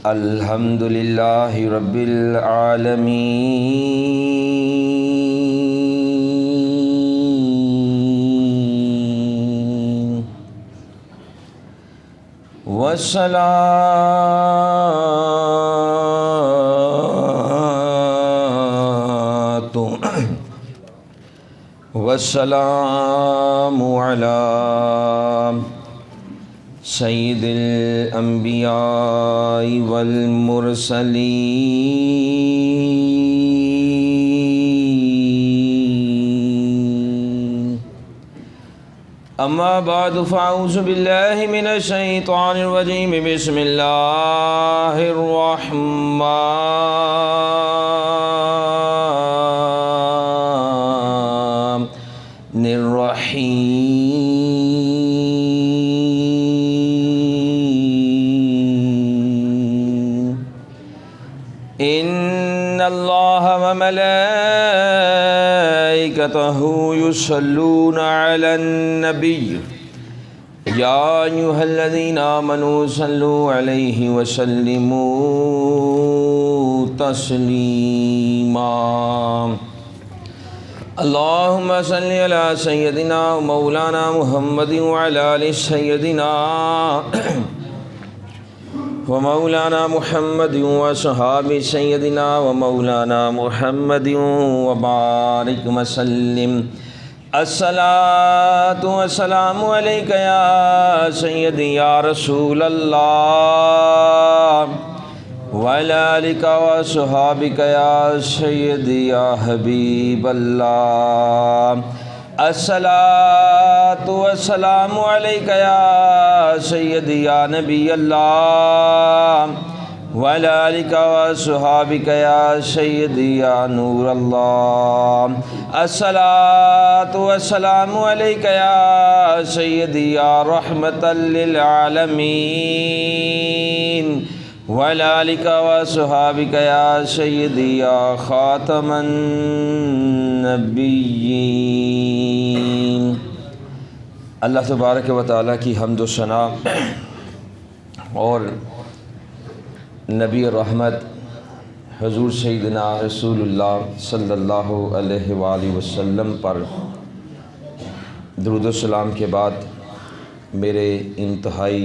الحمد للہ رب العالمین والسلام علی سید الانبیاء والمرسلین اما بعد فاعوذ باللہ من الشیطان الرجیم بسم اللہ الرحمن الرحیم ان اللہ وملائکتہ یصلون علی النبی یا ایھا الذین آمنوا صلوا علیہ وسلموا تسلیما اللہم صلی علی سیدنا و مولانا محمد وعلی آل سیدنا و مولانا محمد و صحاب سیدنا و مولانا محمد و بارک وسلم الصلاۃ والسلام علیک یا سیدی یا رسول اللہ وعلی آلک و صحابک یا سیدی یا حبیب اللہ الصلاۃ والسلام علیک یا سیدی یا نبی اللہ وعلی آلک و صحابک یا سیدی یا نور اللہ الصلاۃ والسلام علیک یا سیدی یا رحمۃ للعالمین وعلی آلک و صحابک یا سیدی یا خاتم النبیین۔ اللہ تبارک و تعالیٰ کی حمد و ثنا اور نبی رحمت حضور سیدنا رسول اللہ صلی اللہ علیہ وآلہ وسلم پر درود و سلام کے بعد میرے انتہائی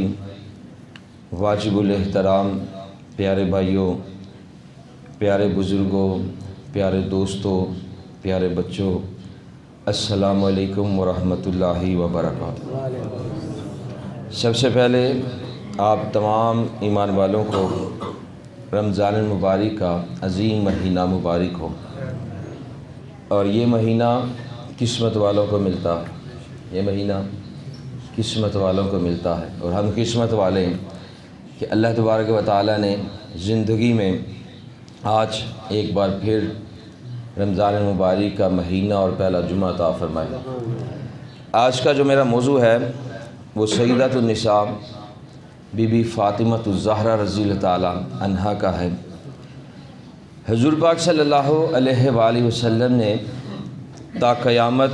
واجب الاحترام پیارے بھائیوں، پیارے بزرگوں، پیارے دوستوں، پیارے بچوں، السلام علیکم ورحمۃ اللہ وبرکاتہ۔ سب سے پہلے آپ تمام ایمان والوں کو رمضان المبارک کا عظیم مہینہ مبارک ہو، اور یہ مہینہ قسمت والوں کو ملتا ہے، یہ مہینہ قسمت والوں کو ملتا ہے، اور ہم قسمت والے ہیں کہ اللہ تبارک و تعالیٰ نے زندگی میں آج ایک بار پھر رمضان المبارک کا مہینہ اور پہلا جمعہ عطا فرمایا۔ آج کا جو میرا موضوع ہے وہ سیدۃ النساء بی بی فاطمہ الزہرا رضی اللہ تعالیٰ عنہا کا ہے۔ حضور پاک صلی اللہ علیہ وآلہ وسلم نے تا قیامت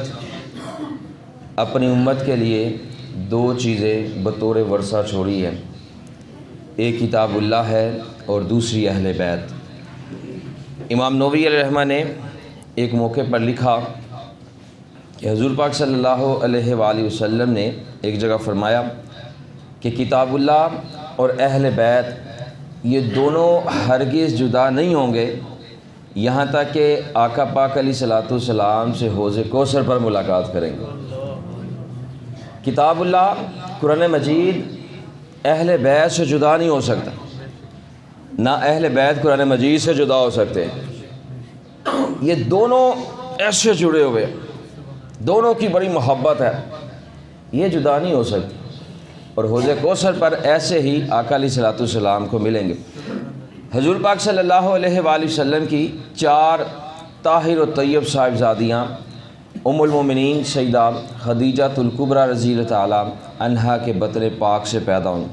اپنی امت کے لیے دو چیزیں بطور ورثہ چھوڑی ہیں، ایک کتاب اللہ ہے اور دوسری اہل بیت۔ امام نووی علیہ الرحمہ نے ایک موقع پر لکھا کہ حضور پاک صلی اللہ علیہ وآلہ وسلم نے ایک جگہ فرمایا کہ کتاب اللہ اور اہل بیت یہ دونوں ہرگز جدا نہیں ہوں گے یہاں تک کہ آقا پاک علیہ الصلوۃ والسلام سے حوض کوثر پر ملاقات کریں گے۔ کتاب اللہ قرآن مجید اہل بیت سے جدا نہیں ہو سکتا، نہ اہل بیت قرآن مجید سے جدا ہو سکتے ہیں۔ یہ دونوں ایسے جڑے ہوئے، دونوں کی بڑی محبت ہے، یہ جدا نہیں ہو سکتی، اور حوض کوثر پر ایسے ہی آقا علیہ الصلوۃ والسلام کو ملیں گے۔ حضور پاک صلی اللہ علیہ وآلہ وسلم کی چار طاہر و طیب صاحبزادیاں ام المومنین سیدہ خدیجہ الکبریٰ رضی اللہ تعالیٰ عنہا کے بطن پاک سے پیدا ہوئیں۔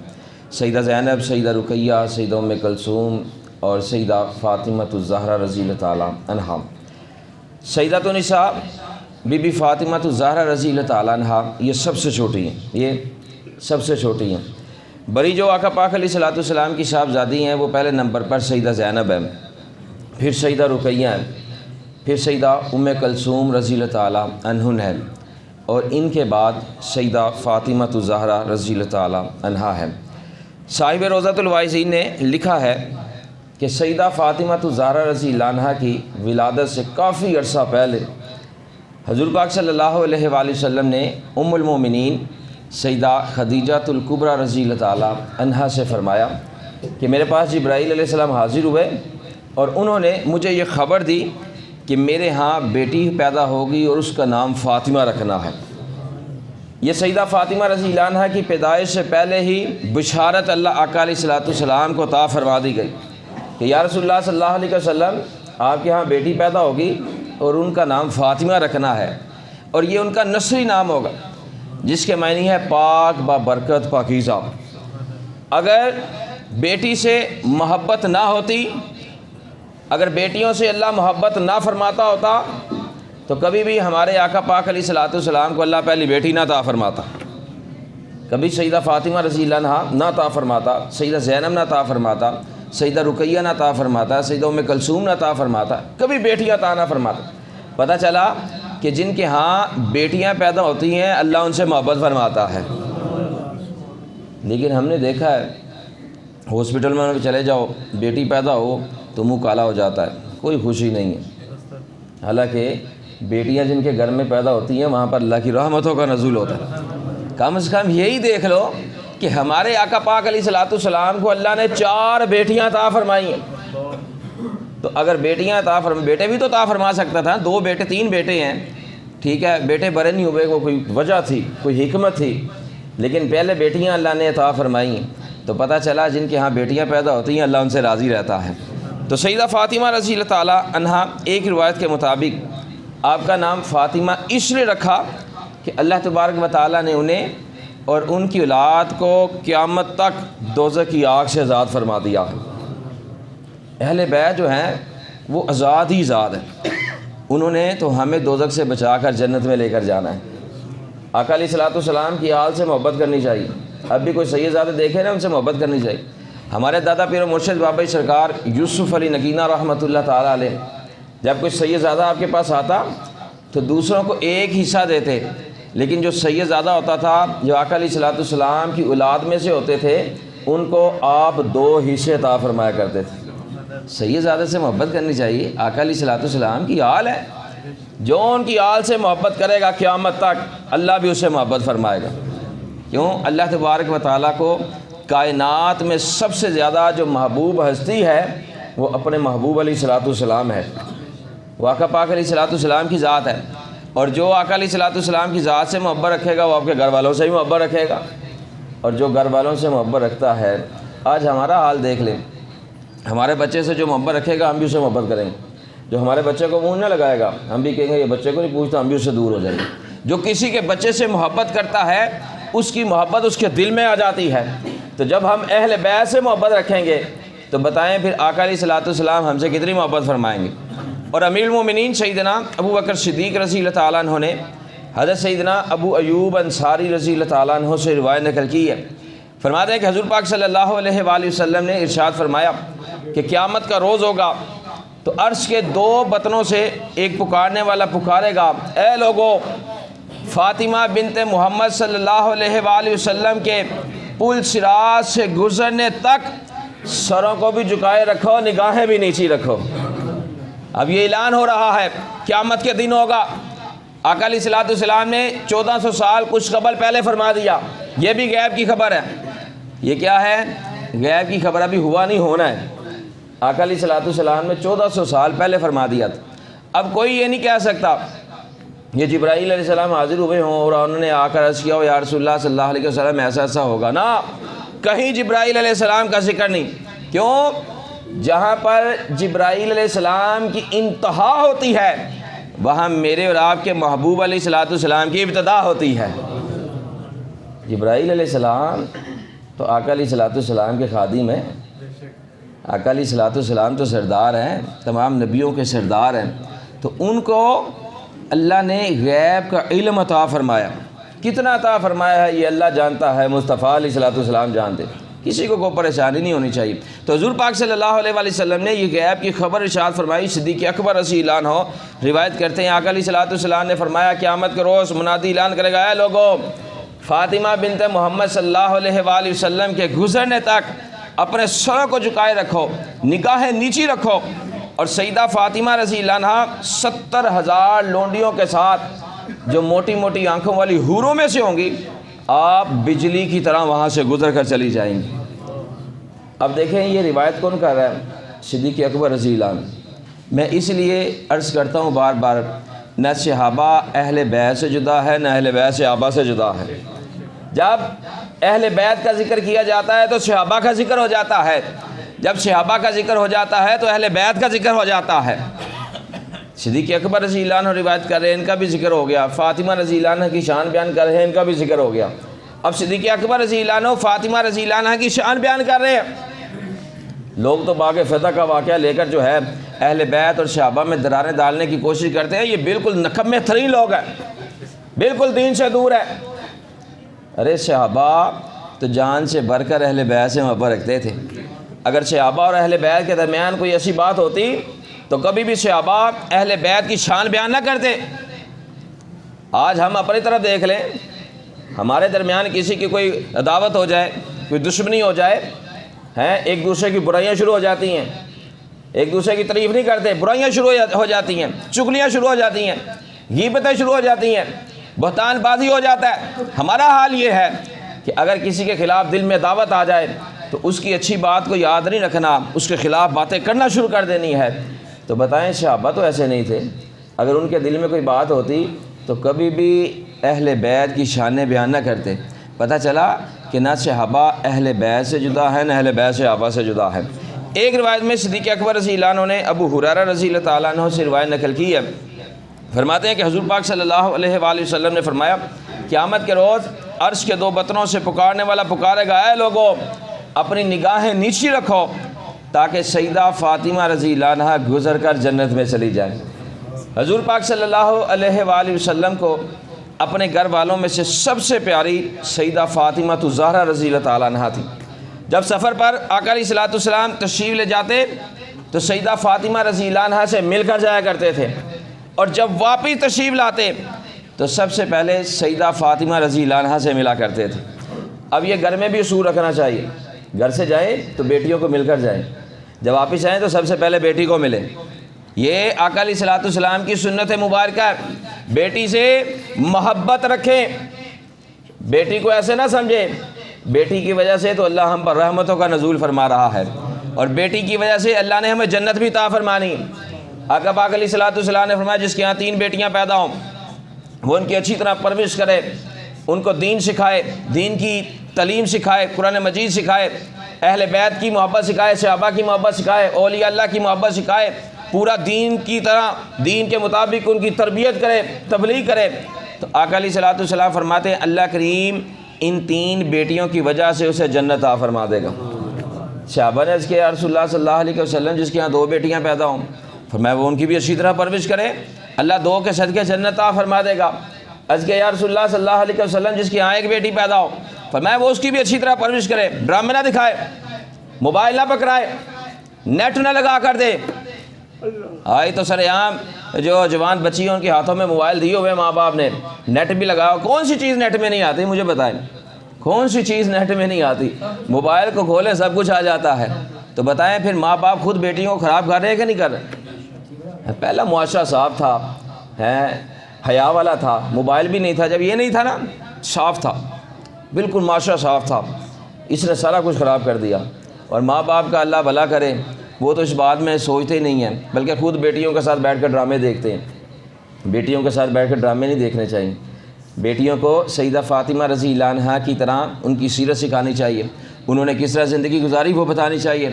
سیدہ زینب، سیدہ رقیہ، سیدہ ام کلثوم اور سیدہ فاطمہ الزہرا رضی اللہ تعالیٰ عنہا۔ سیدۃ النساء بی بی فاطمہ الزہرا رضی اللہ تعالیٰ عنہا یہ سب سے چھوٹی ہیں، یہ سب سے چھوٹی ہیں۔ بڑی جو آقا پاک علیہ الصلوۃ والسلام کی صاحبزادی ہیں وہ پہلے نمبر پر سیدہ زینب ہے، پھر سیدہ رقیہ ہے، پھر سیدہ ام کلثوم رضی اللہ تعالیٰ عنہن ہے، اور ان کے بعد سیدہ فاطمہ الزہرا رضی اللہ تعالیٰ عنہا ہے۔ صاحب روضۃ الواعظین نے لکھا ہے کہ سیدہ فاطمہ الزہرا رضی اللہ عنہا کی ولادت سے کافی عرصہ پہلے حضور پاک صلی اللہ علیہ وآلہ وسلم نے ام المومنین سیدہ خدیجہ الکبریٰ رضی اللہ تعالیٰ عنہا سے فرمایا کہ میرے پاس جبرائیل علیہ السلام حاضر ہوئے اور انہوں نے مجھے یہ خبر دی کہ میرے ہاں بیٹی پیدا ہوگی اور اس کا نام فاطمہ رکھنا ہے۔ یہ سیدہ فاطمہ رضی اللہ عنہا کی پیدائش سے پہلے ہی بشارت اللہ آقا علیہ الصلوۃ والسلام کو عطا فرما دی گئی کہ یا رسول اللہ صلی اللہ علیہ وسلم آپ کے ہاں بیٹی پیدا ہوگی اور ان کا نام فاطمہ رکھنا ہے، اور یہ ان کا نسلی نام ہوگا جس کے معنی ہے پاک با برکت پاکیزہ۔ اگر بیٹی سے محبت نہ ہوتی، اگر بیٹیوں سے اللہ محبت نہ فرماتا ہوتا تو کبھی بھی ہمارے آقا پاک علیہ الصلوۃ والسلام کو اللہ پہلی بیٹی نہ عطا فرماتا، کبھی سیدہ فاطمہ رضی اللہ عنہا نہ عطا فرماتا، سیدہ زینب نہ عطا فرماتا، سیدہ رقیہ نہ عطا فرماتا، سیدہ ام کلثوم نہ عطا فرماتا، کبھی بیٹیاں عطا نہ فرماتا۔ پتہ چلا کہ جن کے ہاں بیٹیاں پیدا ہوتی ہیں اللہ ان سے محبت فرماتا ہے۔ لیکن ہم نے دیکھا ہے ہاسپٹل میں چلے جاؤ، بیٹی پیدا ہو تو منہ کالا ہو جاتا ہے، کوئی خوشی نہیں ہے، حالانکہ بیٹیاں جن کے گھر میں پیدا ہوتی ہیں وہاں پر اللہ کی رحمتوں کا نزول ہوتا ہے۔ کم از کم یہی دیکھ لو کہ ہمارے آقا پاک علیہ الصلوۃ والسلام کو اللہ نے 4 بیٹیاں عطا فرمائی ہیں، تو اگر بیٹیاں عطا بیٹے بھی تو عطا فرما سکتا تھا، 2 بیٹے 3 بیٹے ہیں، ٹھیک ہے، بیٹے بڑے نہیں ہوئے، وہ کوئی وجہ تھی، کوئی حکمت تھی، لیکن پہلے بیٹیاں اللہ نے عطا فرمائی ہیں، تو پتہ چلا جن کے ہاں بیٹیاں پیدا ہوتی ہیں اللہ ان سے راضی رہتا ہے۔ تو سیدہ فاطمہ رضی اللہ تعالیٰ عنہا ایک روایت کے مطابق آپ کا نام فاطمہ اس لیے رکھا کہ اللہ تبارک و تعالیٰ نے انہیں اور ان کی اولاد کو قیامت تک دوزخ کی آگ سے آزاد فرما دیا۔ اہل بیت جو ہیں وہ آزاد ہی آزاد ہیں، انہوں نے تو ہمیں دوزخ سے بچا کر جنت میں لے کر جانا ہے۔ آقا علیہ الصلوۃ والسلام کی آل سے محبت کرنی چاہیے، اب بھی کوئی سید زادے دیکھے نا ان سے محبت کرنی چاہیے۔ ہمارے دادا پیر و مرشد بابا سرکار یوسف علی نگینہ رحمۃ اللہ تعالیٰ علیہ جب کوئی سید زادہ آپ کے پاس آتا تو دوسروں کو ایک حصہ دیتے، لیکن جو سید زادہ ہوتا تھا جو آقا علیہ الصلوۃ والسلام کی اولاد میں سے ہوتے تھے ان کو آپ 2 حصے عطا فرمایا کرتے تھے۔ سید زادہ سے محبت کرنی چاہیے، آقا علیہ الصلوۃ والسلام کی آل ہے، جو ان کی آل سے محبت کرے گا قیامت تک اللہ بھی اسے محبت فرمائے گا۔ کیوں؟ اللہ تبارک و تعالیٰ کو کائنات میں سب سے زیادہ جو محبوب ہستی ہے وہ اپنے محبوب علیہ الصلوۃ والسلام ہے، وہ آقا پاک علیہ الصلوۃ والسلام کی ذات ہے، اور جو آقا علیہ الصلوۃ والسلام کی ذات سے محبت رکھے گا وہ آپ کے گھر والوں سے بھی محبت رکھے گا، اور جو گھر والوں سے محبت رکھتا ہے، آج ہمارا حال دیکھ لیں، ہمارے بچے سے جو محبت رکھے گا ہم بھی اسے محبت کریں گے، جو ہمارے بچے کو منہ نہ لگائے گا ہم بھی کہیں گے یہ بچے کو نہیں پوچھتا، ہم بھی اس سے دور ہو جائیں گے۔ جو کسی کے بچے سے محبت کرتا ہے اس کی محبت اس کے دل میں آ جاتی ہے، تو جب ہم اہل بیت سے محبت رکھیں گے تو بتائیں پھر آقا علیہ الصلوۃ والسلام ہم سے کتنی محبت فرمائیں گے۔ اور امیر المومنین سیدنا ابو بکر صدیق رضی اللہ تعالیٰ عنہ نے حضرت سیدنا ابو ایوب انصاری رضی اللہ تعالیٰ عنہ سے روایت نقل کی ہے، فرماتے ہیں کہ حضور پاک صلی اللہ علیہ وآلہ وسلم نے ارشاد فرمایا کہ قیامت کا روز ہوگا تو عرش کے 2 بطنوں سے ایک پکارنے والا پکارے گا، اے لوگو، فاطمہ بنت محمد صلی اللہ علیہ وآلہ وسلم کے پل صراط سے گزرنے تک سروں کو بھی جھکائے رکھو، نگاہیں بھی نیچی رکھو۔ اب یہ اعلان ہو رہا ہے قیامت کے دن ہوگا، آقا علیہ الصلوۃ والسلام نے 1400 سال کچھ قبل پہلے فرما دیا، یہ بھی غیب کی خبر ہے۔ یہ کیا ہے؟ غیب کی خبر، ابھی ہوا نہیں، ہونا ہے۔ آقا علیہ الصلوۃ والسلام نے 1400 سال پہلے فرما دیا تھا۔ اب کوئی یہ نہیں کہہ سکتا یہ جبرائیل علیہ السلام حاضر ہوئے ہوں اور انہوں نے آ کر عرض کیا ہو یا رسول اللہ صلی اللہ علیہ وسلم ایسا ایسا ہوگا، نہ، کہیں جبرائیل علیہ السلام کا ذکر نہیں۔ کیوں؟ جہاں پر جبرائیل علیہ السلام کی انتہا ہوتی ہے وہاں میرے اور آپ کے محبوب علیہ الصلوۃ والسلام کی ابتدا ہوتی ہے۔ جبرائیل علیہ السلام تو آقا علیہ الصلوۃ والسلام کے خادم ہیں، آقا علیہ الصلوۃ والسلام تو سردار ہیں، تمام نبیوں کے سردار ہیں، تو ان کو اللہ نے غیب کا علم عطا فرمایا۔ کتنا عطا فرمایا ہے یہ اللہ جانتا ہے، مصطفیٰ علیہ الصلوۃ والسلام جانتے۔ کسی کو کوئی پریشانی نہیں ہونی چاہیے۔ تو حضور پاک صلی اللہ علیہ وآلہ وسلم نے یہ غیب کی خبر ارشاد فرمائی۔ صدیق اکبر رضی اللہ عنہ روایت کرتے ہیں آقا علیہ الصلوۃ والسلام نے فرمایا قیامت کے روز منادی اعلان کرے گا، اے لوگو، فاطمہ بنت محمد صلی اللہ علیہ وآلہ وسلم کے گزرنے تک اپنے سروں کو جھکائے رکھو، نگاہیں نیچی رکھو، اور سیدہ فاطمہ رضی اللہ عنہ 70,000 لونڈیوں کے ساتھ جو موٹی موٹی آنکھوں والی حوروں میں سے ہوں گی، آپ بجلی کی طرح وہاں سے گزر کر چلی جائیں گی۔ اب دیکھیں یہ روایت کون کر رہا ہے؟ صدیق اکبر رضی اللہ عنہ۔ میں اس لیے عرض کرتا ہوں بار بار، نہ صحابہ اہل بیت سے جدا ہے، نہ اہل بیت صحابہ سے جدا ہے۔ جب اہل بیت کا ذکر کیا جاتا ہے تو صحابہ کا ذکر ہو جاتا ہے، جب صحابہ کا ذکر ہو جاتا ہے تو اہل بیت کا ذکر ہو جاتا ہے۔ صدیق اکبر رضی اللہ عنہ روایت کر رہے ہیں، ان کا بھی ذکر ہو گیا۔ فاطمہ رضی اللہ عنہ کی شان بیان کر رہے ہیں، ان کا بھی ذکر ہو گیا۔ اب صدیق اکبر رضی اللہ عنہ فاطمہ رضی اللہ عنہ کی شان بیان کر رہے ہیں۔ لوگ تو باغ فتح کا واقعہ لے کر جو ہے اہل بیت اور صحابہ میں دراریں ڈالنے کی کوشش کرتے ہیں، یہ بالکل نکمے ترین لوگ ہیں، بالکل دین سے دور ہے۔ ارے صحابہ تو جان سے بڑھ کر اہل بیت سے محبت رکھتے تھے۔ اگر صحابہ اور اہل بیت کے درمیان کوئی ایسی بات ہوتی تو کبھی بھی صحابہ اہل بیت کی شان بیان نہ کرتے۔ آج ہم اپنی طرف دیکھ لیں، ہمارے درمیان کسی کی کوئی عداوت ہو جائے، کوئی دشمنی ہو جائے، ایک دوسرے کی برائیاں شروع ہو جاتی ہیں، ایک دوسرے کی تعریف نہیں کرتے، برائیاں شروع ہو جاتی ہیں، چغلیاں شروع ہو جاتی ہیں، غیبتیں شروع ہو جاتی ہیں، بہتان بازی ہو جاتا ہے۔ ہمارا حال یہ ہے کہ اگر کسی کے خلاف دل میں دعوت آ جائے تو اس کی اچھی بات کو یاد نہیں رکھنا، اس کے خلاف باتیں کرنا شروع کر دینی ہے۔ تو بتائیں صحابہ تو ایسے نہیں تھے، اگر ان کے دل میں کوئی بات ہوتی تو کبھی بھی اہل بیت کی شانیں بیان نہ کرتے۔ پتہ چلا کہ نہ صحابہ اہل بیت سے جدا ہے، نہ اہل بیت صحابہ سے جدا ہے۔ ایک روایت میں صدیق اکبر رضی اللہ عنہ نے ابو ہریرہ رضی اللہ تعالیٰ عنہ سے روایت نقل کی ہے، فرماتے ہیں کہ حضور پاک صلی اللہ علیہ وآلہ وسلم نے فرمایا قیامت کے روز عرش کے دو بطنوں سے پکارنے والا پکارے گا، اے لوگو، اپنی نگاہیں نیچی رکھو تاکہ سیدہ فاطمہ رضی اللہ عنہ گزر کر جنت میں چلی جائیں۔ حضور پاک صلی اللہ علیہ وآلہ وسلم کو اپنے گھر والوں میں سے سب سے پیاری سیدہ فاطمہ الزہرا رضی اللہ تعالیٰ عنہ تھی۔ جب سفر پر آقا علیہ الصلوۃ والسلام تشریف لے جاتے تو سیدہ فاطمہ رضی اللہ عنہ سے مل کر جایا کرتے تھے، اور جب واپس تشریف لاتے تو سب سے پہلے سیدہ فاطمہ رضی اللہ عنہ سے ملا کرتے تھے۔ اب یہ گھر میں بھی اصول رکھنا چاہیے، گھر سے جائیں تو بیٹیوں کو مل کر جائیں، جب واپس آئیں تو سب سے پہلے بیٹی کو ملیں۔ یہ آقا علیہ الصلوۃ والسلام کی سنت مبارکہ ہے، بیٹی سے محبت رکھیں، بیٹی کو ایسے نہ سمجھیں بیٹی کی وجہ سے تو اللہ ہم پر رحمتوں کا نزول فرما رہا ہے، اور بیٹی کی وجہ سے اللہ نے ہمیں جنت بھی عطا فرمانی۔ آقا پاک علیہ الصلوۃ والسلام نے فرمایا جس کے یہاں 3 بیٹیاں پیدا ہوں وہ ان کی اچھی طرح پرورش کرے، ان کو دین سکھائے، دین کی تعلیم سکھائے، قرآن مجید سکھائے، اہل بیت کی محبت سکھائے، صحابہ کی محبت سکھائے، اولیاء اللہ کی محبت سکھائے، پورا دین کی طرح دین کے مطابق ان کی تربیت کرے، تبلیغ کرے۔ تو آقا علیہ الصلوۃ والسلام فرماتے ہیں اللہ کریم ان 3 بیٹیوں کی وجہ سے اسے جنت عطا فرما دے گا۔ صحابہ نے عرض کیا یا رسول اللہ صلی اللہ علیہ وسلم جس کے یہاں 2 بیٹیاں پیدا ہوں، فرمایا وہ ان کی بھی اچھی طرح پرورش کرے، اللہ 2 کے صدقے جنت عطا فرما دے گا۔ عرض کیا یا رسول اللہ صلی اللہ علیہ وسلم جس کے یہاں 1 بیٹی پیدا ہو، فرمایا وہ اس کی بھی اچھی طرح پرورش کرے، ڈرامے نہ دکھائے، موبائل نہ پکڑائے، نیٹ نہ لگا کر دے۔ آئی تو سر عام جو جوان بچی ہیں ان کے ہاتھوں میں موبائل دیے ہوئے ماں باپ نے، نیٹ بھی لگاؤ۔ کون سی چیز نیٹ میں نہیں آتی مجھے بتائیں، کون سی چیز نیٹ میں نہیں آتی؟ موبائل کو کھولے سب کچھ آ جاتا ہے۔ تو بتائیں پھر ماں باپ خود بیٹیوں کو خراب کر رہے ہیں کہ نہیں کر رہے؟ پہلا معاشرہ صاف تھا، حیا والا تھا، موبائل بھی نہیں تھا، جب یہ نہیں تھا نا صاف تھا، بالکل معاشرہ صاف تھا۔ اس نے سارا کچھ خراب کر دیا، اور ماں باپ کا اللہ بھلا کرے وہ تو اس بات میں سوچتے ہی نہیں ہیں، بلکہ خود بیٹیوں کے ساتھ بیٹھ کر ڈرامے دیکھتے ہیں۔ بیٹیوں کے ساتھ بیٹھ کر ڈرامے نہیں دیکھنے چاہیے، بیٹیوں کو سیدہ فاطمہ رضی اللہ عنہا کی طرح ان کی سیرت سکھانی چاہیے، انہوں نے کس طرح زندگی گزاری وہ بتانی چاہیے،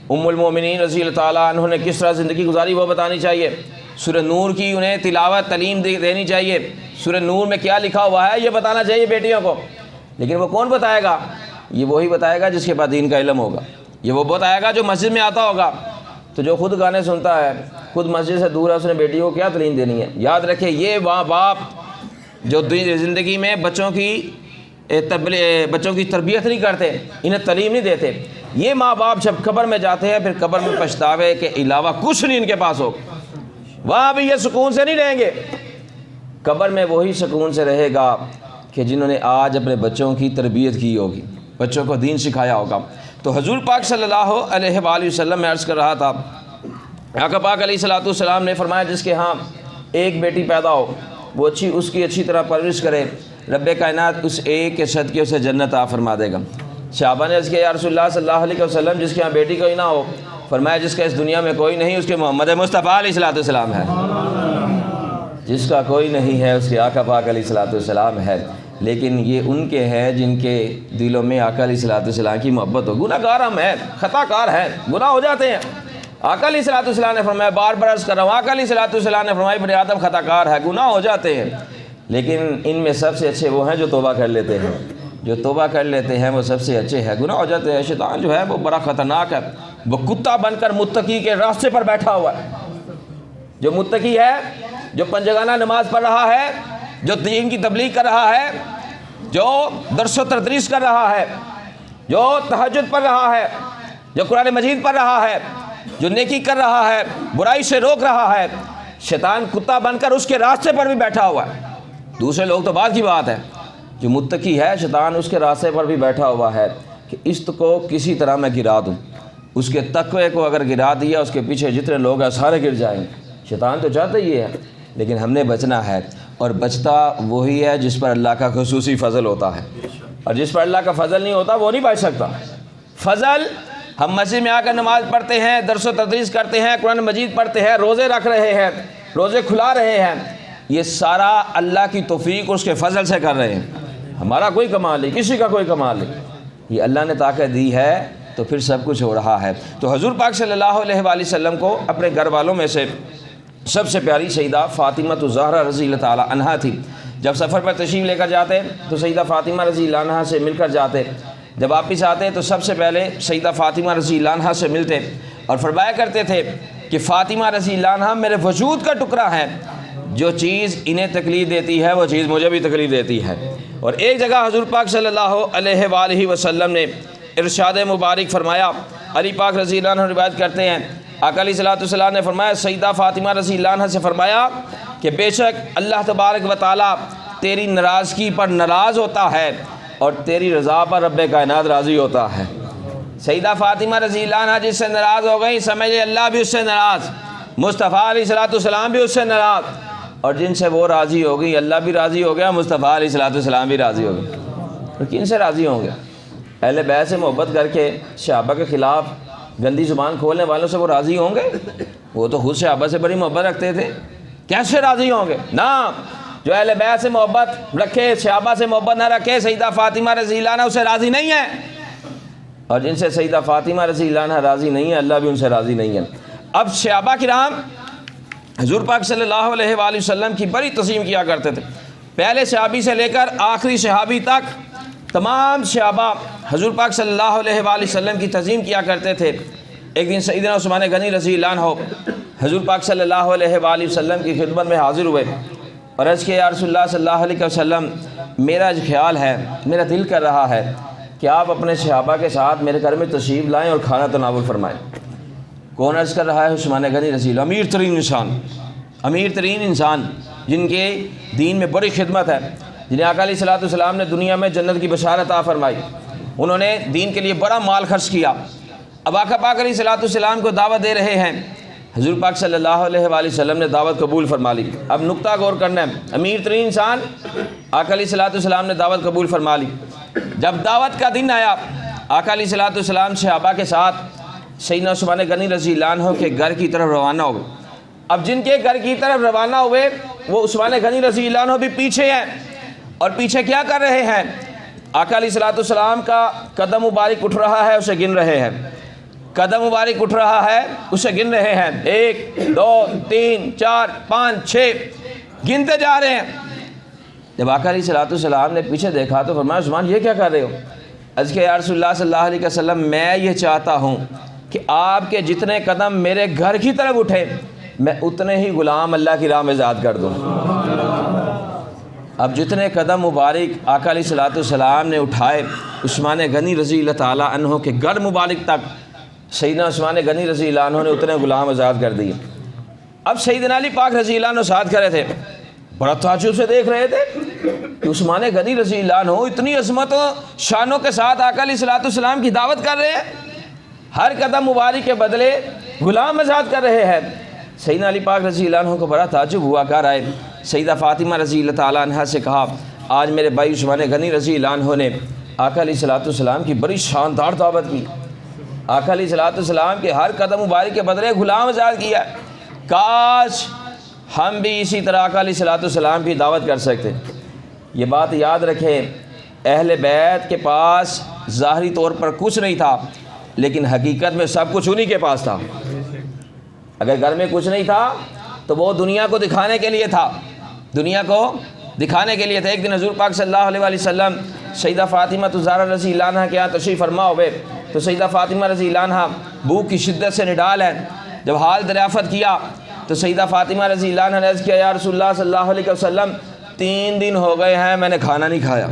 ام المومنین رضی اللہ تعالیٰ عنہ نے کس طرح زندگی گزاری وہ بتانی چاہیے، سورہ نور کی انہیں تلاوت تعلیم دینی چاہیے، سورہ نور میں کیا لکھا ہوا ہے یہ بتانا چاہیے بیٹیوں کو۔ لیکن وہ کون بتائے گا؟ یہ وہی بتائے گا جس کے پاس دین کا علم ہوگا، یہ وہ بتائے گا جو مسجد میں آتا ہوگا۔ تو جو خود گانے سنتا ہے، خود مسجد سے دور ہے، اس نے بیٹیوں کو کیا تعلیم دینی ہے؟ یاد رکھیں یہ ماں باپ جو زندگی میں بچوں کی بچوں کی تربیت نہیں کرتے، انہیں تعلیم نہیں دیتے، یہ ماں باپ جب قبر میں جاتے ہیں پھر قبر میں پچھتاوے کے علاوہ کچھ نہیں ان کے پاس ہوگا، وہاں بھی یہ سکون سے نہیں رہیں گے۔ قبر میں وہی سکون سے رہے گا کہ جنہوں نے آج اپنے بچوں کی تربیت کی ہوگی، بچوں کو دین سکھایا ہوگا۔ تو حضور پاک صلی اللہ علیہ وآلہ وسلم میں عرض کر رہا تھا، آقا پاک علیہ الصلوۃ والسلام نے فرمایا جس کے ہاں ایک بیٹی پیدا ہو وہ اس کی اچھی طرح پرورش کرے، رب کائنات اس ایک کے صدقے اسے جنت عطا فرما دے گا۔ صحابہ نے عرض کیا یا رسول اللہ صلی اللہ علیہ وسلم جس کے ہاں بیٹی کوئی نہ ہو؟ فرمایا جس کا اس دنیا میں کوئی نہیں اس کے محمد مصطفیٰ علیہ الصلوۃ والسلام ہے، جس کا کوئی نہیں ہے اس کے آقا پاک علیہ الصلوۃ والسلام ہے۔ لیکن یہ ان کے ہیں جن کے دلوں میں آقا علیہ الصلوۃ والسلام کی محبت ہو۔ گناہ گار ہم ہیں، خطا کار ہیں، گناہ ہو جاتے ہیں۔ آقا علیہ الصلوۃ والسلام نے فرمایا، بار بار عرض کر رہا ہوں، آقا علیہ الصلوۃ والسلام نے فرمایا بنی آدم خطا کار ہے، گناہ ہو جاتے ہیں، لیکن ان میں سب سے اچھے وہ ہیں جو توبہ کر لیتے ہیں، جو توبہ کر لیتے ہیں وہ سب سے اچھے ہیں۔ گناہ ہو جاتے ہیں، شیطان جو ہے وہ بڑا خطرناک ہے، وہ کتا بن کر متقی کے راستے پر بیٹھا ہوا ہے۔ جو متقی ہے، جو پنجگانہ نماز پڑھ رہا ہے، جو دین کی تبلیغ کر رہا ہے، جو درس و تدریس کر رہا ہے، جو تہجد پڑھ رہا ہے، جو قرآن مجید پڑھ رہا ہے، جو نیکی کر رہا ہے، برائی سے روک رہا ہے، شیطان کتا بن کر اس کے راستے پر بھی بیٹھا ہوا ہے۔ دوسرے لوگ تو بعد کی بات ہے، جو متقی ہے شیطان اس کے راستے پر بھی بیٹھا ہوا ہے کہ اس کو کسی طرح میں گرا دوں، اس کے تقوی کو اگر گرا دیا اس کے پیچھے جتنے لوگ ہیں سارے گر جائیں گے۔ شیطان تو چاہتا ہی ہے، لیکن ہم نے بچنا ہے، اور بچتا وہی ہے جس پر اللہ کا خصوصی فضل ہوتا ہے، اور جس پر اللہ کا فضل نہیں ہوتا وہ نہیں بچ سکتا۔ فضل ہم مسجد میں آ کر نماز پڑھتے ہیں، درس و تدریس کرتے ہیں، قرآن مجید پڑھتے ہیں، روزے رکھ رہے ہیں، روزے کھلا رہے ہیں، یہ سارا اللہ کی توفیق اس کے فضل سے کر رہے ہیں، ہمارا کوئی کمال نہیں، کسی کا کوئی کمال نہیں، یہ اللہ نے طاقت دی ہے تو پھر سب کچھ ہو رہا ہے۔ تو حضور پاک صلی اللہ علیہ وآلہ وسلم کو اپنے گھر والوں میں سے سب سے پیاری سیدہ فاطمہ الزہرا رضی اللہ تعالی عنہا تھی۔ جب سفر پر تشریف لے کر جاتے تو سیدہ فاطمہ رضی اللہ عنہا سے مل کر جاتے، جب واپس آتے تو سب سے پہلے سیدہ فاطمہ رضی اللہ عنہا سے ملتے اور فرمایا کرتے تھے کہ فاطمہ رضی اللہ عنہا میرے وجود کا ٹکڑا ہے، جو چیز انہیں تکلیف دیتی ہے وہ چیز مجھے بھی تکلیف دیتی ہے۔ اور ایک جگہ حضور پاک صلی اللہ علیہ وآلہ وسلم نے ارشاد مبارک فرمایا، علی پاک رضی اللہ عنہ روایت کرتے ہیں، آقا علیہ الصلوۃ والسلام نے فرمایا، سیدہ فاطمہ رضی اللہ عنہ سے فرمایا کہ بے شک اللہ تبارک و تعالیٰ تیری ناراضگی پر ناراض ہوتا ہے اور تیری رضا پر رب کائنات راضی ہوتا ہے۔ سیدہ فاطمہ رضی اللہ عنہ جس سے ناراض ہو گئی، سمجھ لے اللہ بھی اس سے ناراض، مصطفیٰ علیہ الصلوۃ والسلام بھی اس سے ناراض، اور جن سے وہ راضی ہو گئی اللہ بھی راضی ہو گیا، مصطفیٰ علیہ الصلوۃ والسلام بھی راضی ہو گئے۔ تو کن سے راضی ہوں گے؟ اہل بیت سے محبت کر کے صحابہ کے خلاف گندی زبان کھولنے والوں سے وہ راضی ہوں گے؟ وہ تو خود صحابہ سے بڑی محبت رکھتے تھے، کیسے راضی ہوں گے؟ نہ، جو اہل بیت سے محبت رکھے، صحابہ سے محبت نہ رکھے، سیدہ فاطمہ رضی اللہ عنہ اس سے راضی نہیں ہے، اور جن سے سیدہ فاطمہ رضی اللہ عنہ راضی نہیں ہے اللہ بھی ان سے راضی نہیں ہے۔ اب صحابہ کرام حضور پاک صلی اللہ علیہ وآلہ وسلم کی بڑی تعظیم کیا کرتے تھے، پہلے صحابی سے لے کر آخری صحابی تک تمام صحابہ حضور پاک صلی اللہ علیہ وآلہ وسلم کی تعظیم کیا کرتے تھے۔ ایک دن سیدنا عثمان غنی رضی اللہ عنہ حضور پاک صلی اللہ علیہ وآلہ وسلم کی خدمت میں حاضر ہوئے اور عرض کیا، یا رسول اللہ صلی اللہ علیہ وسلم، میرا خیال ہے، میرا دل کر رہا ہے کہ آپ اپنے صحابہ کے ساتھ میرے گھر میں تشریف لائیں اور کھانا تناول فرمائیں۔ کون عرض کر رہا ہے؟ عثمان غنی رضی اللہ، امیر ترین انسان جن کے دین میں بڑی خدمت ہے، جنہیں آقا علیہ الصلوۃ والسلام نے دنیا میں جنت کی بشارت عطا فرمائی، انہوں نے دین کے لیے بڑا مال خرچ کیا۔ اب آقا پاک علیہ الصلوۃ والسلام کو دعوت دے رہے ہیں، حضور پاک صلی اللہ علیہ وآلہ وسلم نے دعوت قبول فرما لی۔ اب نقطہ غور کرنا ہے، امیر ترین انسان آقا علیہ الصلوۃ والسلام نے دعوت قبول فرما لی۔ جب دعوت کا دن آیا، آقا علیہ الصلوۃ والسلام صحابہ کے ساتھ سیدنا عثمان غنی رضی اللہ عنہ کے گھر کی طرف روانہ ہوئے۔ اب جن کے گھر کی طرف روانہ ہوئے وہ عثمان غنی رضی اللہ عنہ بھی پیچھے ہیں، اور پیچھے کیا کر رہے ہیں؟ آقا علیہ الصلوۃ والسلام کا قدم مبارک اٹھ رہا ہے، اسے گن رہے ہیں، قدم مبارک اٹھ رہا ہے اسے گن رہے ہیں، 1 2 3 4 5 6 گنتے جا رہے ہیں۔ جب آقا علیہ الصلوۃ والسلام نے پیچھے دیکھا تو فرمایا، عثمان یہ کیا کر رہے ہو؟ عرض کہ یا رسول اللہ صلی اللہ علیہ وسلم، میں یہ چاہتا ہوں کہ آپ کے جتنے قدم میرے گھر کی طرف اٹھے میں اتنے ہی غلام اللہ کی راہ میں ذات کر دوں۔ اب جتنے قدم مبارک آقا علیہ الصلوۃ والسلام نے اٹھائے عثمان غنی رضی اللہ تعالیٰ عنہ کے گھر مبارک تک، سیدنا عثمان غنی رضی اللہ عنہ نے اتنے غلام آزاد کر دیے۔ اب سیدنا علی پاک رضی اللہ عنہ ساتھ کھڑے تھے، بڑا تعجب سے دیکھ رہے تھے کہ عثمان غنی رضی اللہ عنہ اتنی عظمت و شانوں کے ساتھ آقا علیہ الصلوۃ والسلام کی دعوت کر رہے ہیں، ہر قدم مبارک کے بدلے غلام آزاد کر رہے ہیں۔ سیدنا علی پاک رضی اللہ عنہ کو بڑا تعجب ہوا، کہہ رہے سیدہ فاطمہ رضی اللہ تعالیٰ عنہ سے کہا آج میرے بھائی عثمان غنی رضی اللہ عنہ نے آقا علیہ الصلوۃ والسلام کی بڑی شاندار دعوت کی، آقا علیہ الصلوۃ والسلام کے ہر قدم مبارک کے بدلے غلام آزاد کیا، کاش ہم بھی اسی طرح آقا علیہ الصلوۃ والسلام کی دعوت کر سکتے۔ یہ بات یاد رکھیں، اہل بیت کے پاس ظاہری طور پر کچھ نہیں تھا، لیکن حقیقت میں سب کچھ انہی کے پاس تھا۔ اگر گھر میں کچھ نہیں تھا تو وہ دنیا کو دکھانے کے لیے تھا، دنیا کو دکھانے کے لیے تھا۔ ایک دن حضور پاک صلی اللہ علیہ وآلہ وسلم سیدہ فاطمہ زہرا رضی اللہ عنہ کے یہاں تشریف فرما ہوئے، تو سیدہ فاطمہ رضی اللہ عنہ بھوک کی شدت سے نڈال ہے، جب حال دریافت کیا تو سیدہ فاطمہ رضی اللہ عنہ نے عرض کیا یا رسول اللہ صلی اللہ علیہ وسلم 3 دن ہو گئے ہیں میں نے کھانا نہیں کھایا،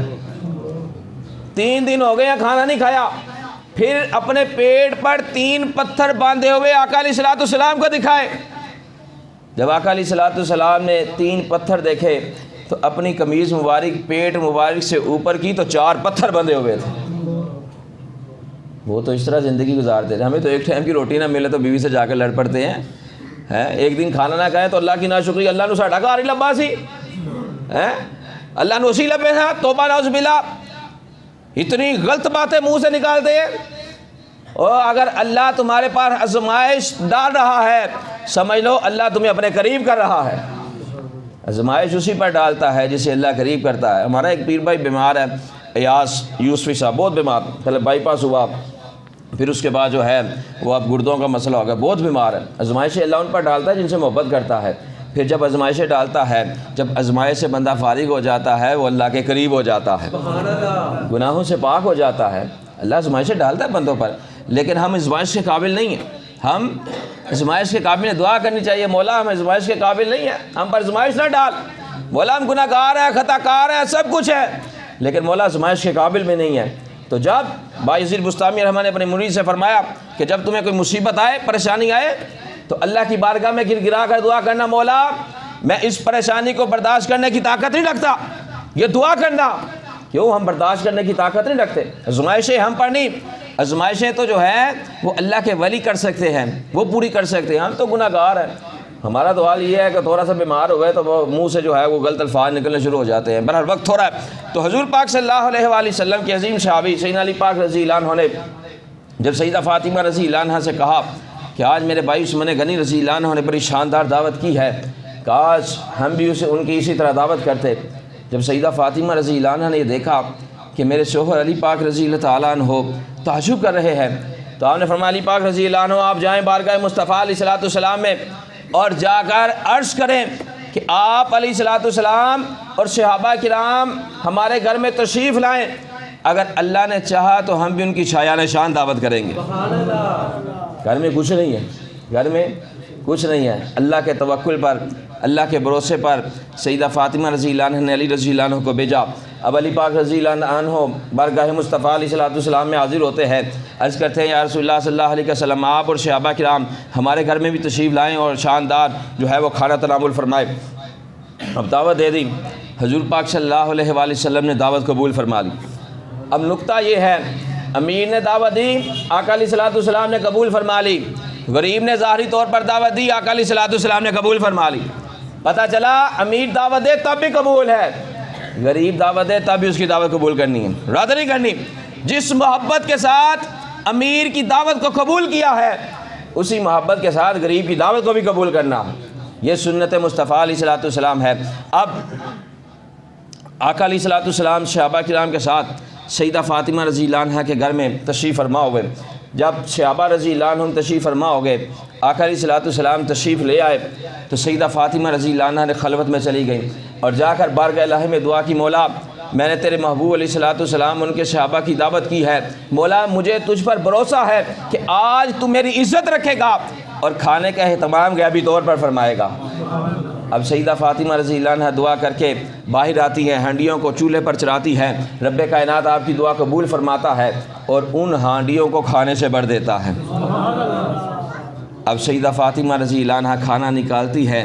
3 دن ہو گئے ہیں کھانا نہیں کھایا۔ پھر اپنے پیٹ پر 3 پتھر باندھے ہوئے آقا علیہ الصلوۃ والسلام کو دکھائے۔ جب آقا علیہ الصلوۃ والسلام نے 3 پتھر دیکھے تو اپنی قمیض مبارک پیٹ مبارک سے اوپر کی تو 4 پتھر بندھے ہوئے تھے۔ وہ تو اس طرح زندگی گزارتے تھے، ہمیں تو ایک ٹائم کی روٹی نہ ملے تو بیوی سے جا کر لڑ پڑتے ہیں، ایک دن کھانا نہ کھائیں تو اللہ کی ناشکری، اللہ نے ساڈا گھر ہی لبا سی، اللہ نے اسی لبے تھا، توبہ نعوذ باللہ، اتنی غلط باتیں منہ سے نکالتے ہیں۔ اور اگر اللہ تمہارے پاس آزمائش ڈال رہا ہے سمجھ لو اللہ تمہیں اپنے قریب کر رہا ہے۔ آزمائش اسی پر ڈالتا ہے جسے اللہ قریب کرتا ہے۔ ہمارا ایک پیر بھائی بیمار ہے، ایاس یوسفی صاحب، بہت بیمار، پہلے بائی پاس ہوا، پھر اس کے بعد جو ہے وہ اب گردوں کا مسئلہ ہو گیا، بہت بیمار ہے۔ آزمائشیں اللہ ان پر ڈالتا ہے جن سے محبت کرتا ہے، پھر جب آزمائشیں ڈالتا ہے، جب آزمائش سے بندہ فارغ ہو جاتا ہے وہ اللہ کے قریب ہو جاتا ہے، گناہوں سے پاک ہو جاتا ہے۔ اللہ آزمائشیں ڈالتا ہے بندوں پر، لیکن ہم آزمائش کے قابل نہیں ہیں، ہم آزمائش کے قابل ہیں۔ دعا کرنی چاہیے مولا ہم آزمائش کے قابل نہیں ہیں، ہم پر آزمائش نہ ڈال، مولا ہم گناہ گار ہیں، خطا کار ہیں، سب کچھ ہے، لیکن مولا آزمائش کے قابل میں نہیں ہے۔ تو جب بایزید بستامی رحمہ نے اپنے مرید سے فرمایا کہ جب تمہیں کوئی مصیبت آئے، پریشانی آئے تو اللہ کی بارگاہ میں گر گرا کر دعا کرنا، مولا میں اس پریشانی کو برداشت کرنے کی طاقت نہیں رکھتا، یہ دعا کرنا۔ کیوں؟ ہم برداشت کرنے کی طاقت نہیں رکھتے، آزمائشیں ہم پر نہیں، آزمائشیں تو جو ہیں وہ اللہ کے ولی کر سکتے ہیں، وہ پوری کر سکتے ہیں، ہم تو گناہ گار ہیں۔ ہمارا تو حال یہ ہے کہ تھوڑا سا بیمار ہوئے تو وہ منہ سے جو ہے وہ غلط الفاظ نکلنے شروع ہو جاتے ہیں، بہرحال وقت تھوڑا ہے۔ تو حضور پاک صلی اللہ علیہ وآلہ وسلم کے عظیم صحابی سیدنا علی پاک رضی اللہ عنہ نے جب سیدہ فاطمہ رضی اللہ عنہ سے کہا کہ آج میرے بھائی عثمان غنی رضی اللہ عنہ نے بڑی شاندار دعوت کی ہے، کاش ہم بھی اسے ان کی اسی طرح دعوت کرتے۔ جب سیدہ فاطمہ رضی اللہ عنہ نے یہ دیکھا کہ میرے شوہر علی پاک رضی اللہ تعالیٰ عنہ تعجب کر رہے ہیں، تو آپ نے فرمایا علی پاک رضی اللہ عنہ آپ جائیں بارگاہ مصطفیٰ علیہ الصلوۃ والسلام میں اور جا کر عرض کریں کہ آپ علیہ الصلوۃ والسلام اور صحابہ کرام ہمارے گھر میں تشریف لائیں، اگر اللہ نے چاہا تو ہم بھی ان کی شایان شان دعوت کریں گے۔ گھر میں کچھ نہیں ہے، گھر میں کچھ نہیں ہے، اللہ کے توکل پر، اللہ کے بھروسے پر سیدہ فاطمہ رضی اللہ عنہ نے علی رضی اللہ عنہ کو بھیجا۔ اب علی پاک رضی اللہ عنہ بارگاہ مصطفیٰ علیہ الصلوۃ والسلام میں حاضر ہوتے ہیں، عرض کرتے ہیں یا رسول اللہ صلی اللہ علیہ وسلم آپ اور صحابہ کرام ہمارے گھر میں بھی تشریف لائیں اور شاندار جو ہے وہ کھانا تناول فرمائے۔ اب دعوت دے دی، حضور پاک صلی اللہ علیہ وآلہ وسلم نے دعوت قبول فرما لی۔ اب نقطہ یہ ہے، امیر نے دعوت دی، آقا علیہ الصلوۃ والسلام نے قبول فرما لی، غریب نے ظاہری طور پر دعوت دی، آقا علیہ الصلوۃ والسلام نے قبول فرما لی۔ پتہ چلا امیر دعوت دے تب بھی قبول ہے، غریب دعوت دے تب بھی اس کی دعوت قبول کرنی ہے، رد نہیں کرنی۔ جس محبت کے ساتھ امیر کی دعوت کو قبول کیا ہے اسی محبت کے ساتھ غریب کی دعوت کو بھی قبول کرنا، یہ سنت مصطفیٰ علیہ الصلوۃ والسلام ہے۔ اب آقا علیہ الصلوۃ والسلام صحابہ کرام کے ساتھ سیدہ فاطمہ رضی اللہ عنہ کے گھر میں تشریف فرما ہوئے۔ جب صحابہ رضی اللہ عنہ تشریف فرما ہو گئے، آقا علیہ الصلوۃ والسلام تشریف لے آئے تو سیدہ فاطمہ رضی اللہ عنہ نے خلوت میں چلی گئی اور جا کر بارگاہ الہی میں دعا کی، مولا میں نے تیرے محبوب علیہ الصلوۃ والسلام ان کے صحابہ کی دعوت کی ہے، مولا مجھے تجھ پر بھروسہ ہے کہ آج تو میری عزت رکھے گا اور کھانے کا اہتمام غیبی طور پر فرمائے گا۔ اب سیدہ فاطمہ رضی اللہ عنہ دعا کر کے باہر آتی ہے، ہانڈیوں کو چولہے پر چڑھاتی ہے، رب کائنات آپ کی دعا قبول فرماتا ہے اور ان ہانڈیوں کو کھانے سے بھر دیتا ہے۔ اب سیدہ فاطمہ رضی اللہ عنہ کھانا نکالتی ہے،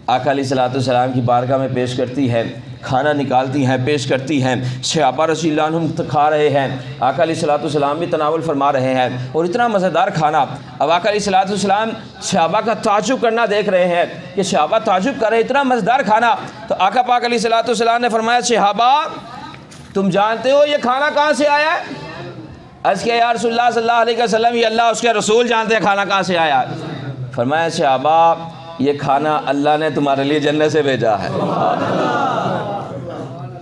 آقا علیہ الصلوۃ والسلام کی بارگاہ میں پیش کرتی ہے، کھانا نکالتی ہیں، پیش کرتی ہیں، صحابہ رضی اللہ عنہم کھا رہے ہیں، آقا علیہ الصلوۃ والسلام بھی تناول فرما رہے ہیں، اور اتنا مزیدار کھانا۔ اب آقا علیہ الصلوۃ والسلام صحابہ کا تعجب کرنا دیکھ رہے ہیں کہ صحابہ تعجب کر رہے ہیں، اتنا مزیدار کھانا۔ تو آقا پاک علیہ الصلوۃ والسلام نے فرمایا، صحابہ تم جانتے ہو یہ کھانا کہاں سے آیا ہے؟ عرض کیا یا رسول اللہ صلی اللہ علیہ وسلم، یہ اللہ اس کے رسول جانتے ہیں کھانا کہاں سے آیا ہے۔ فرمایا، صحابہ یہ کھانا اللہ نے تمہارے لیے جنت سے بھیجا ہے۔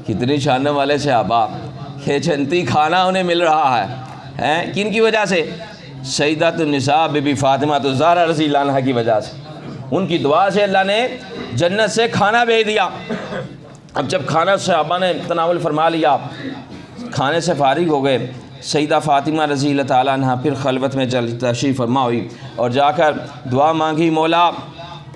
کتنی شان والے صحابہ، یہ جنتی کھانا انہیں مل رہا ہے، کن کی وجہ سے؟ سیدۃ النساء بی بی فاطمہ الزہرا رضی اللہ عنہا کی وجہ سے، ان کی دعا سے اللہ نے جنت سے کھانا بھیج دیا۔ اب جب کھانا صحابہ نے تناول فرما لیا، کھانے سے فارغ ہو گئے، سیدہ فاطمہ رضی اللہ تعالیٰ عنہ پھر خلوت میں تشریف فرما ہوئی اور جا کر دعا مانگی، مولا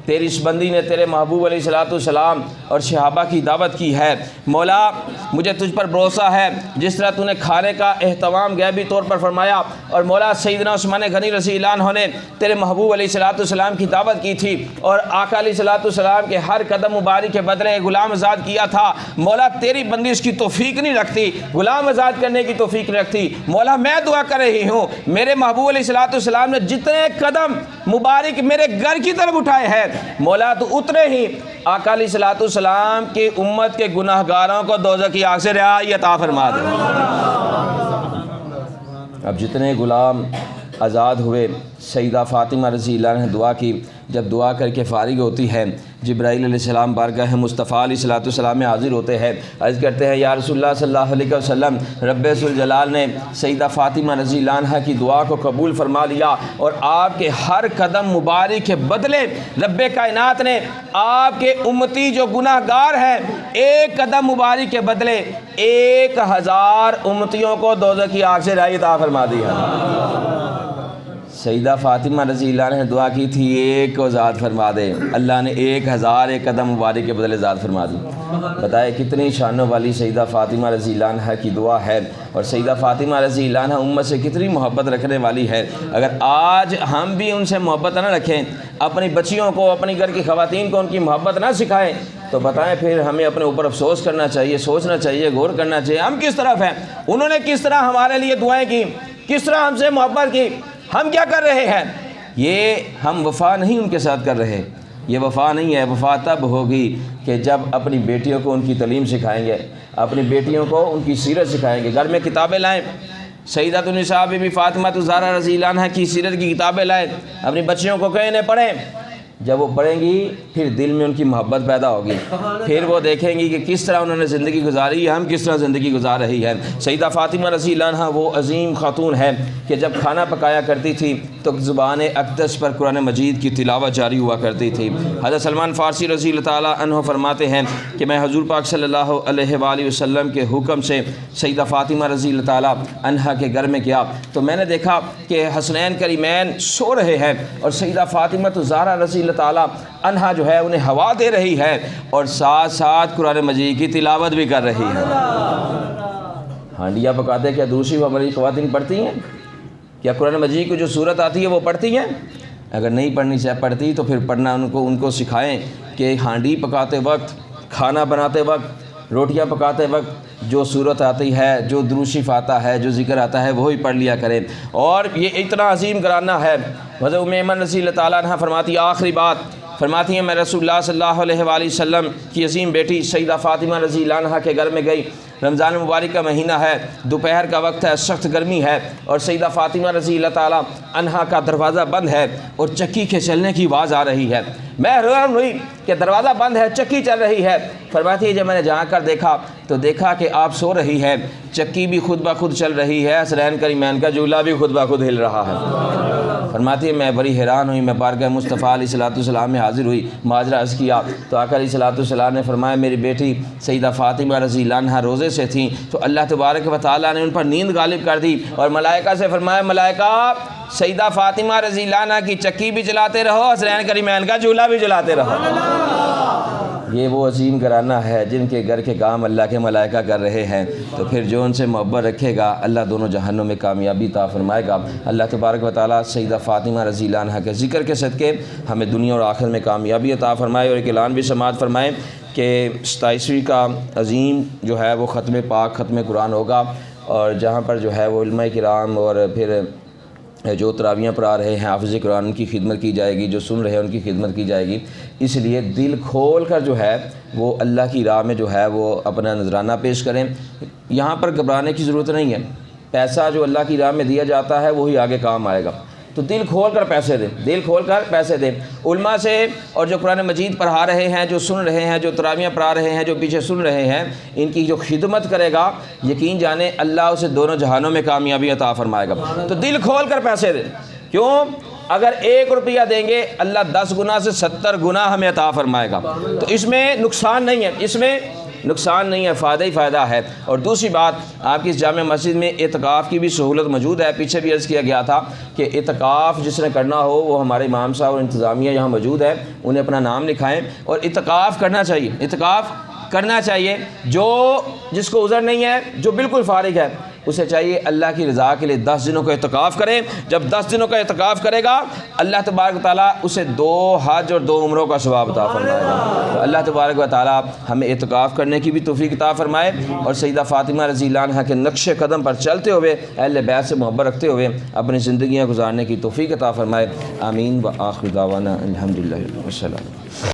تیری اس بندی نے تیرے محبوب علیہ الصلوۃ والسلام اور صحابہ کی دعوت کی ہے، مولا مجھے تجھ پر بھروسہ ہے، جس طرح تو نے کھانے کا اہتمام غیبی طور پر فرمایا، اور مولا سیدنا عثمان غنی رضی اللہ عنہ نے تیرے محبوب علیہ الصلوۃ والسلام کی دعوت کی تھی، اور آقا علیہ الصلوۃ والسلام کے ہر قدم مبارک کے بدلے غلام آزاد کیا تھا، مولا تیری بندی اس کی توفیق نہیں رکھتی، غلام آزاد کرنے کی توفیق نہیں رکھتی، مولا میں دعا کر رہی ہوں میرے محبوب علیہ الصلوۃ والسلام نے جتنے قدم مبارک میرے گھر کی طرف اٹھائے ہیں، مولا تو اتنے ہی آقا علیہ الصلوۃ والسلام کی امت کے گناہ گاروں کو دوزخ کی آگ سے رہائی عطا فرما دے۔ اب جتنے غلام آزاد ہوئے، سیدہ فاطمہ رضی اللہ عنہ نے دعا کی، جب دعا کر کے فارغ ہوتی ہے، جبرائیل علیہ السلام بارگاہ مصطفیٰ علیہ الصلوۃ والسلام میں حاضر ہوتے ہیں، عرض کرتے ہیں یا رسول اللہ صلی اللہ علیہ وسلم، رب ذوالجلال نے سیدہ فاطمہ رضی اللہ عنہ کی دعا کو قبول فرما لیا، اور آپ کے ہر قدم مبارک کے بدلے رب کائنات نے آپ کے امتی جو گناہ گار ہیں، ایک قدم مبارک کے بدلے 1000 امتیوں کو دوزخ کی آگ سے رہائی عطا فرما دی ہے۔ سیدہ فاطمہ رضی اللہ عنہ نے دعا کی تھی ایک کو ذات فرما دے، اللہ نے 1000 ایک قدم مبارک کے بدلے ذات فرما دی۔ بتائے کتنی شانوں والی سیدہ فاطمہ رضی اللہ عنہ کی دعا ہے، اور سیدہ فاطمہ رضی اللہ عنہ امت سے کتنی محبت رکھنے والی ہے۔ اگر آج ہم بھی ان سے محبت نہ رکھیں، اپنی بچیوں کو، اپنی گھر کی خواتین کو ان کی محبت نہ سکھائیں، تو بتائیں پھر ہمیں اپنے اوپر افسوس کرنا چاہیے، سوچنا چاہیے، غور کرنا چاہیے ہم کس طرف ہیں، انہوں نے کس طرح ہمارے لیے دعائیں کی، کس طرح ہم سے محبت کی، ہم کیا کر رہے ہیں۔ یہ ہم وفا نہیں ان کے ساتھ کر رہے، یہ وفا نہیں ہے، وفا تب ہوگی کہ جب اپنی بیٹیوں کو ان کی تعلیم سکھائیں گے، اپنی بیٹیوں کو ان کی سیرت سکھائیں گے، گھر میں کتابیں لائیں، سیدۃ النساء بی بی فاطمہ الزہرا رضی اللہ عنہ کی سیرت کی کتابیں لائیں، اپنی بچیوں کو کہیں انہیں پڑھیں، جب وہ پڑھیں گی پھر دل میں ان کی محبت پیدا ہوگی، پھر وہ دیکھیں گی کہ کس طرح انہوں نے زندگی گزاری ہے، ہم کس طرح زندگی گزار رہی ہے۔ سیدہ فاطمہ رضی اللہ عنہ وہ عظیم خاتون ہے کہ جب کھانا پکایا کرتی تھی تو زبان اقدس پر قرآن مجید کی تلاوت جاری ہوا کرتی تھی۔ حضرت سلمان فارسی رضی اللہ تعالیٰ عنہ فرماتے ہیں کہ میں حضور پاک صلی اللہ علیہ وآلہ وسلم کے حکم سے سیدہ فاطمہ رضی اللہ تعالیٰ عنہ کے گھر میں گیا تو میں نے دیکھا کہ حسنین کریمین سو رہے ہیں، اور سیدہ فاطمہ الزہرا رضی اللہ تعالیٰ عنہا جو ہے انہیں ہوا دے رہی ہے، اور ساتھ ساتھ قرآن مجید کی تلاوت بھی کر رہی ہے۔ ہانڈیاں پکاتے کیا دوسری ہماری خواتین پڑھتی ہیں؟ کیا قرآن مجید کی جو صورت آتی ہے وہ پڑھتی ہیں؟ اگر نہیں پڑھنی چاہے پڑھتی تو پھر پڑھنا ان کو سکھائیں کہ ہانڈی پکاتے وقت، کھانا بناتے وقت، روٹیاں پکاتے وقت جو صورت آتی ہے، جو درود شریف آتا ہے، جو ذکر آتا ہے وہی پڑھ لیا کریں۔ اور یہ اتنا عظیم گھرانہ ہے، حضرت ام ایمن رضی اللہ تعالیٰ عنہ فرماتی آخری بات فرماتی ہیں، میں رسول اللہ صلی اللہ علیہ وآلہ وسلم کی عظیم بیٹی سیدہ فاطمہ رضی اللہ عنہ کے گھر میں گئی، رمضان مبارک کا مہینہ ہے، دوپہر کا وقت ہے، سخت گرمی ہے، اور سیدہ فاطمہ رضی اللہ تعالیٰ عنہ کا دروازہ بند ہے اور چکی کے چلنے کی آواز آ رہی ہے۔ میں حیران ہوئی کہ دروازہ بند ہے، چکی چل رہی ہے۔ فرماتی ہے جب میں نے جا کر دیکھا تو دیکھا کہ آپ سو رہی ہے، چکی بھی خود بخود چل رہی ہے، حسنین کریمین کا جھولا بھی خود بخود ہل رہا ہے۔ فرماتی ہے میں بڑی حیران ہوئی، میں بارگاہ مصطفیٰ علیہ الصلوۃ والسلام میں حاضر ہوئی، ماجرا عرض کیا تو آقا علیہ الصلوۃ والسلام نے فرمایا میری بیٹی سیدہ فاطمہ رضی اللہ عنہ روزے سے تھیں تو اللہ تبارک و تعالیٰ نے ان پر نیند غالب کر دی، اور ملائکہ سے فرمایا ملائکہ سیدہ فاطمہ رضی اللہ عنہ کی چکی بھی چلاتے رہو، حسنین کریمین کا جھولا بھی چلاتے رہو۔ یہ وہ عظیم گھرانہ ہے جن کے گھر کے کام اللہ کے ملائکہ کر رہے ہیں، تو پھر جو ان سے محبت رکھے گا اللہ دونوں جہانوں میں کامیابی عطا فرمائے گا۔ اللہ تبارک و تعالیٰ سیدہ فاطمہ رضی اللہ عنہا کے ذکر کے صدقے ہمیں دنیا اور آخرت میں کامیابی عطا فرمائے، اور ایک اعلان بھی سماعت فرمائیں کہ 27ویں کا عظیم جو ہے وہ ختم پاک ختم قرآن ہوگا، اور جہاں پر جو ہے وہ علماء کرام اور پھر جو تراویحاں پڑھا رہے ہیں حافظ قرآن کی خدمت کی جائے گی، جو سن رہے ہیں ان کی خدمت کی جائے گی۔ اس لیے دل کھول کر جو ہے وہ اللہ کی راہ میں جو ہے وہ اپنا نذرانہ پیش کریں۔ یہاں پر گھبرانے کی ضرورت نہیں ہے، پیسہ جو اللہ کی راہ میں دیا جاتا ہے وہی آگے کام آئے گا، تو دل کھول کر پیسے دیں، دل کھول کر پیسے دیں۔ علماء سے اور جو قرآن مجید پڑھا رہے ہیں، جو سن رہے ہیں، جو تراویحاں پڑھا رہے ہیں، جو پیچھے سن رہے ہیں، ان کی جو خدمت کرے گا یقین جانیں اللہ اسے دونوں جہانوں میں کامیابی عطا فرمائے گا۔ تو دل کھول کر پیسے دیں، کیوں؟ اگر 1 روپیہ دیں گے اللہ 10 گنا سے 70 گنا ہمیں عطا فرمائے گا، تو اس میں نقصان نہیں ہے، اس میں نقصان نہیں ہے، فائدہ ہی فائدہ ہے۔ اور دوسری بات، آپ کی اس جامع مسجد میں اعتکاف کی بھی سہولت موجود ہے۔ پیچھے بھی عرض کیا گیا تھا کہ اعتکاف جس نے کرنا ہو وہ ہمارے امام صاحب اور انتظامیہ یہاں موجود ہے، انہیں اپنا نام لکھائیں، اور اعتکاف کرنا چاہیے، اعتکاف کرنا چاہیے۔ جس کو عذر نہیں ہے، جو بالکل فارغ ہے، اسے چاہیے اللہ کی رضا کے لیے 10 دنوں کا اعتکاف کرے۔ جب 10 دنوں کا اعتکاف کرے گا اللہ تبارک و تعالیٰ اسے 2 حج اور 2 عمروں کا ثواب عطا فرمائے گا۔ تو اللہ تبارک و تعالیٰ ہمیں اعتکاف کرنے کی بھی توفیق عطا فرمائے، اور سیدہ فاطمہ رضی اللہ عنہا کے نقش قدم پر چلتے ہوئے اہل بیت سے محبت رکھتے ہوئے اپنی زندگیاں گزارنے کی توفیق عطا فرمائے۔ آمین و آخر دعوانا الحمدللہ والسلام۔